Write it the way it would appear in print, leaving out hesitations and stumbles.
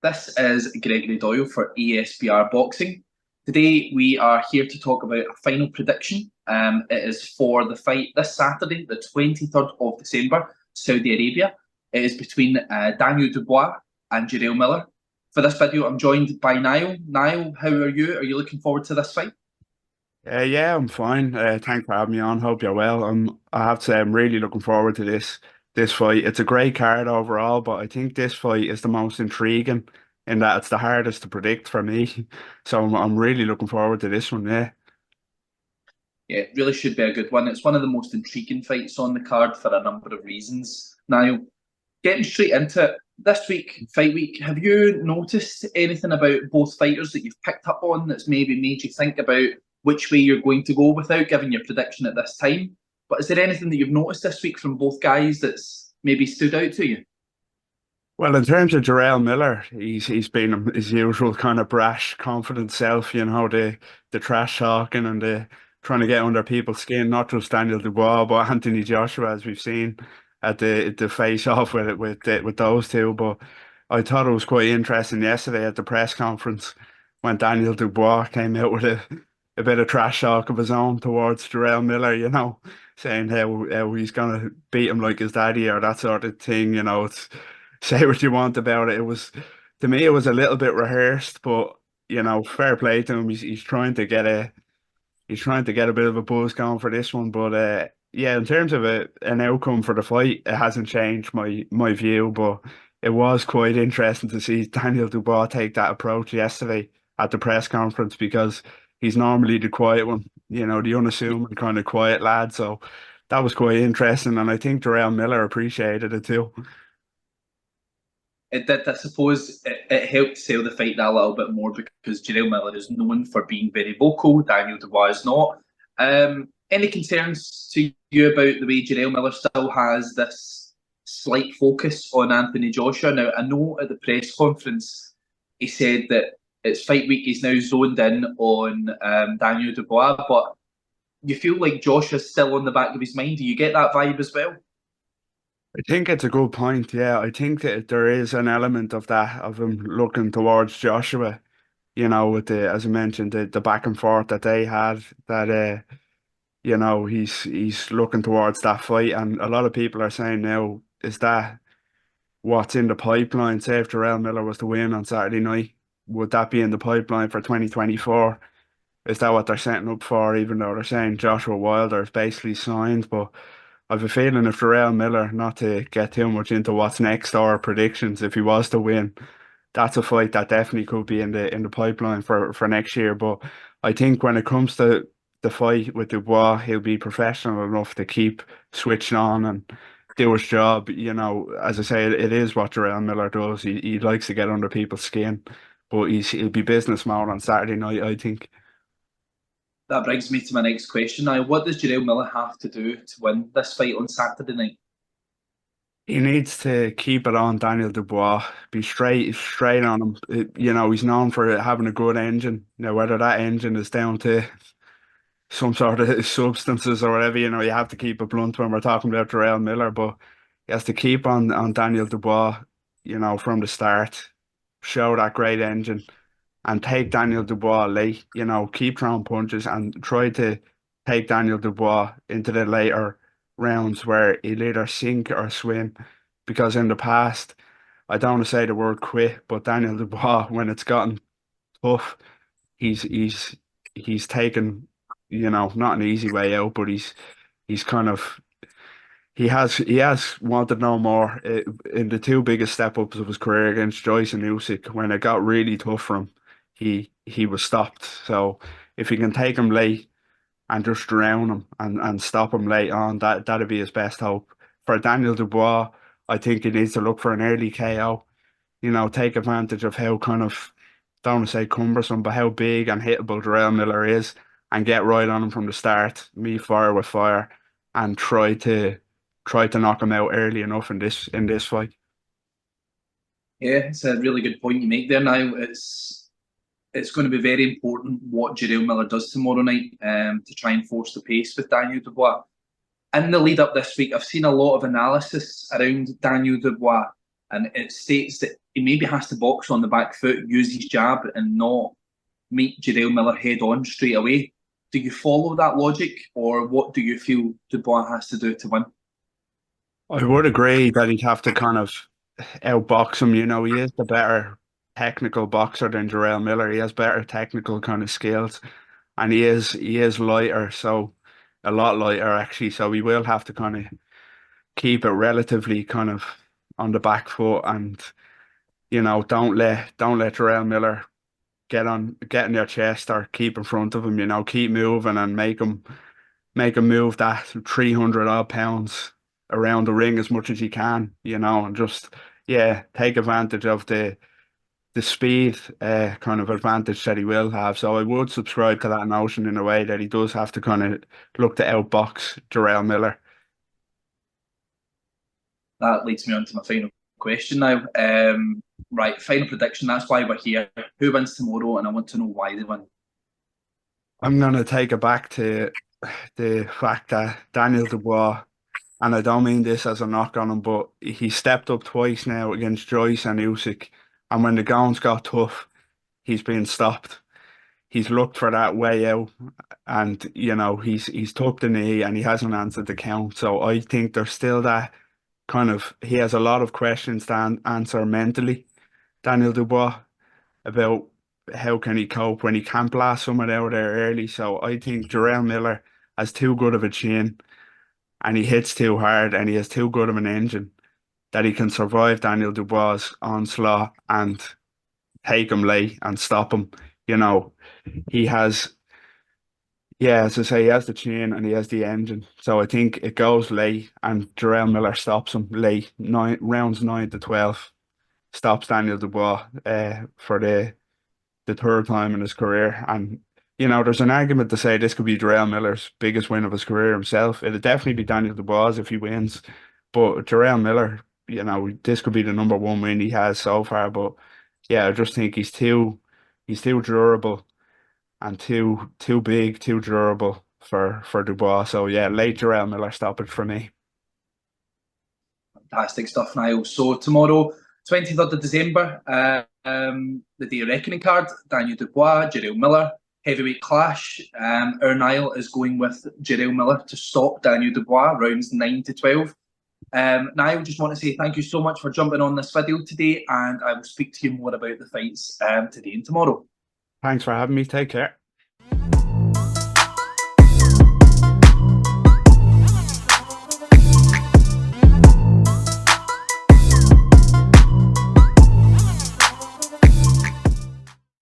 This is Gregory Doyle for ESBR Boxing. Today we are here to talk about a final prediction. It is for the fight this Saturday, the 23rd of December, Saudi Arabia. It is between Daniel Dubois and Jarrell Miller. For this video, I'm joined by Niall. Niall, how are you? Are you looking forward to this fight? Yeah, I'm fine. Thanks for having me on. Hope you're well. I have to say, I'm really looking forward to this fight. It's a great card overall, but I think this fight is the most intriguing in that it's the hardest to predict for me. So I'm really looking forward to this one. Yeah. Yeah, it really should be a good one. It's one of the most intriguing fights on the card for a number of reasons. Niall, getting straight into it, this week, fight week, have you noticed anything about both fighters that you've picked up on that's maybe made you think about which way you're going to go without giving your prediction at this time? But is there anything that you've noticed this week from both guys that's maybe stood out to you? Well, in terms of Jarrell Miller, he's been his usual kind of brash, confident self. The trash talking and the trying to get under people's skin. Not just Daniel Dubois, but Anthony Joshua, as we've seen at the face off with those two. But I thought it was quite interesting yesterday at the press conference when Daniel Dubois came out with a bit of trash talk of his own towards Jarrell Miller. Saying how he's gonna beat him like his daddy or that sort of thing. It's say what you want about it. It was, to me, it was a little bit rehearsed, but fair play to him. He's trying to get a bit of a buzz going for this one. But yeah, in terms of an outcome for the fight, it hasn't changed my view. But it was quite interesting to see Daniel Dubois take that approach yesterday at the press conference because he's normally the quiet one, the unassuming kind of quiet lad. So that was quite interesting, and I think Jarrell Miller appreciated it too. It did, I suppose, it helped sell the fight that a little bit more because Jarrell Miller is known for being very vocal. Daniel Dubois is not. Any concerns to you about the way Jarrell Miller still has this slight focus on Anthony Joshua? Now, I know at the press conference he said that it's fight week, he's now zoned in on Daniel Dubois, but you feel like Joshua's still on the back of his mind. Do you get that vibe as well? I think it's a good point. Yeah, I think that there is an element of that of him looking towards Joshua. With as I mentioned, the back and forth that they had. That he's looking towards that fight, and a lot of people are saying now, is that what's in the pipeline? Say if Jarrell Miller was to win on Saturday night, would that be in the pipeline for 2024? Is that what they're setting up for? Even though they're saying Joshua Wilder is basically signed, but I've a feeling if Jarrell Miller, not to get too much into what's next or predictions, if he was to win, that's a fight that definitely could be in the pipeline for next year. But I think when it comes to the fight with Dubois, he'll be professional enough to keep switching on and do his job. As I say, it is what Jarrell Miller does. He likes to get under people's skin, but he'll be business mode on Saturday night, I think. That brings me to my next question now. What does Jarrell Miller have to do to win this fight on Saturday night? He needs to keep it on Daniel Dubois, be straight on him. He's known for having a good engine. Now, whether that engine is down to some sort of substances or whatever, you have to keep it blunt when we're talking about Jarrell Miller, but he has to keep on Daniel Dubois, from the start, show that great engine and take Daniel Dubois late, keep throwing punches and try to take Daniel Dubois into the later rounds where he'll either sink or swim. Because in the past, I don't want to say the word quit, but Daniel Dubois, when it's gotten tough, he's taken, not an easy way out, but he's kind of he has wanted no more in the two biggest step ups of his career against Joyce and Usyk. When it got really tough for him, he was stopped. So if he can take him late and just drown him and stop him late on, that'd be his best hope. For Daniel Dubois, I think he needs to look for an early KO. Take advantage of how kind of, don't want to say cumbersome, but how big and hittable Jarrell Miller is, and get right on him from the start. Me fire with fire, and try to knock him out early enough in this fight. Yeah, it's a really good point you make there now. It's going to be very important what Jarrell Miller does tomorrow night to try and force the pace with Daniel Dubois. In the lead up this week, I've seen a lot of analysis around Daniel Dubois, and it states that he maybe has to box on the back foot, use his jab, and not meet Jarrell Miller head on straight away. Do you follow that logic, or what do you feel Dubois has to do to win? I would agree that he'd have to kind of outbox him. You know, he is the better technical boxer than Jarrell Miller. He has better technical kind of skills, and he is lighter, so a lot lighter actually. So he will have to kind of keep it relatively kind of on the back foot, and don't let Jarrell Miller get in their chest or keep in front of him. Keep moving and make him move that 300 odd pounds around the ring as much as he can. And just take advantage of the speed kind of advantage that he will have. So I would subscribe to that notion in a way that he does have to kind of look to outbox Jarrell Miller. That leads me on to my final question now. Right, final prediction. That's why we're here. Who wins tomorrow? And I want to know why they win. I'm going to take it back to the fact that Daniel Dubois, and I don't mean this as a knock on him, but he stepped up twice now against Joyce and Usyk, and when the goings got tough, he's been stopped. He's looked for that way out, and he's took the knee and he hasn't answered the count. So I think there's still that kind of, he has a lot of questions to answer mentally, Daniel Dubois, about how can he cope when he can't blast someone out there early. So I think Jarrell Miller has too good of a chin, and he hits too hard, and he has too good of an engine that he can survive Daniel Dubois' onslaught and take him late and stop him. He has, as I say, he has the chin and he has the engine. So I think it goes late, and Jarrell Miller stops him late. Rounds 9 to 12, stops Daniel Dubois for the third time in his career. And there's an argument to say this could be Jarrell Miller's biggest win of his career himself. It'll definitely be Daniel Dubois if he wins, but Jarrell Miller, this could be the number one win he has so far. But I just think he's too durable and too big, too durable for Dubois. So late Jarrell Miller stoppage for me. Fantastic stuff, Niall. So tomorrow, 23rd of December, the day of reckoning card, Daniel Dubois, Jarrell Miller, heavyweight clash. Our Niall is going with Jarrell Miller to stop Daniel Dubois, rounds 9 to 12. Niall, just want to say thank you so much for jumping on this video today, and I will speak to you more about the fights today and tomorrow. Thanks for having me. Take care.